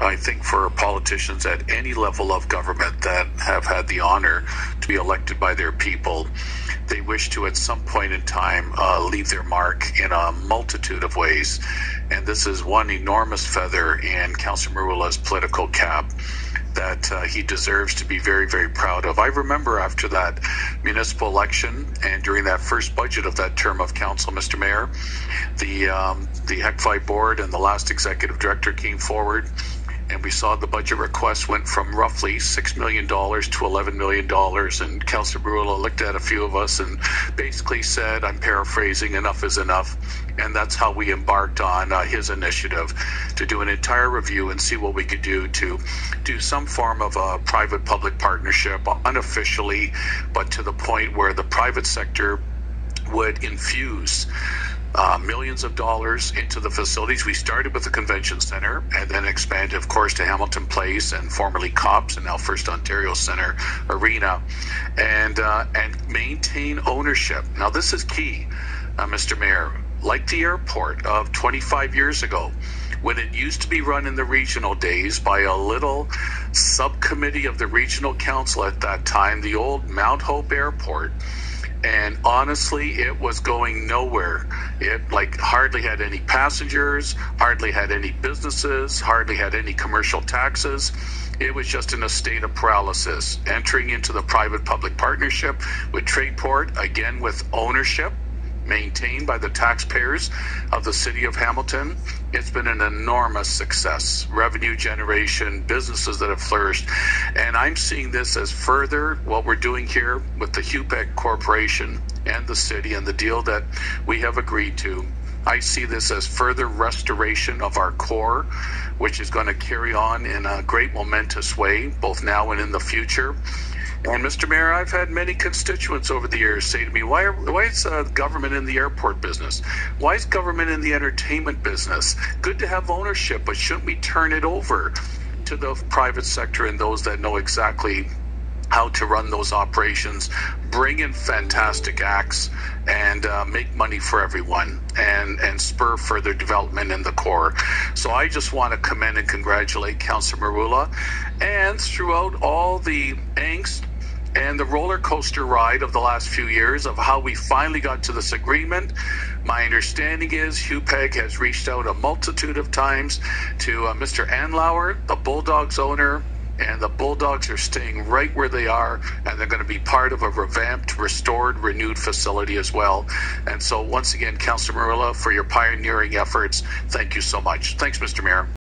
I think for politicians at any level of government that have had the honor to be elected by their people, they wish to at some point in time leave their mark in a multitude of ways. And this is one enormous feather in Councillor Marula's political cap that he deserves to be very, very proud of. I remember after that municipal election and during that first budget of that term of council, Mr. Mayor, the HEC board and the last executive director came forward, and we saw the budget request went from roughly $6 million to $11 million. And Councillor Marula looked at a few of us and basically said, I'm paraphrasing, enough is enough. And that's how we embarked on his initiative to do an entire review and see what we could do to do some form of a private-public partnership, unofficially, but to the point where the private sector would infuse millions of dollars into the facilities. We started with the convention center and then expanded, of course, to Hamilton Place and formerly COPS and now First Ontario Centre Arena, and maintain ownership. Now, this is key, Mr. Mayor. Like the airport of 25 years ago, when it used to be run in the regional days by a little subcommittee of the regional council at that time, the old Mount Hope Airport. And honestly, it was going nowhere. It hardly had any passengers, hardly had any businesses, hardly had any commercial taxes. It was just in a state of paralysis. Entering into the private-public partnership with Tradeport, again with ownership maintained by the taxpayers of the city of Hamilton, it's been an enormous success. Revenue generation, businesses that have flourished. And I'm seeing this as further what we're doing here with the hupeg Corporation and the city and the deal that we have agreed to. I see this as further restoration of our core, which is going to carry on in a great momentous way, both now and in the future. And Mr. Mayor, I've had many constituents over the years say to me, why is government in the airport business? Why is government in the entertainment business? Good to have ownership, but shouldn't we turn it over to the private sector and those that know exactly how to run those operations, bring in fantastic acts, and make money for everyone, and spur further development in the core. So I just want to commend and congratulate Councillor Marula, and throughout all the angst and the roller coaster ride of the last few years of how we finally got to this agreement, my understanding is hupeg has reached out a multitude of times to Mr. Anlauer, the Bulldogs owner, and the Bulldogs are staying right where they are, and they're going to be part of a revamped, restored, renewed facility as well. And so once again, Councillor Marula, for your pioneering efforts, thank you so much. Thanks, Mr. Mayor.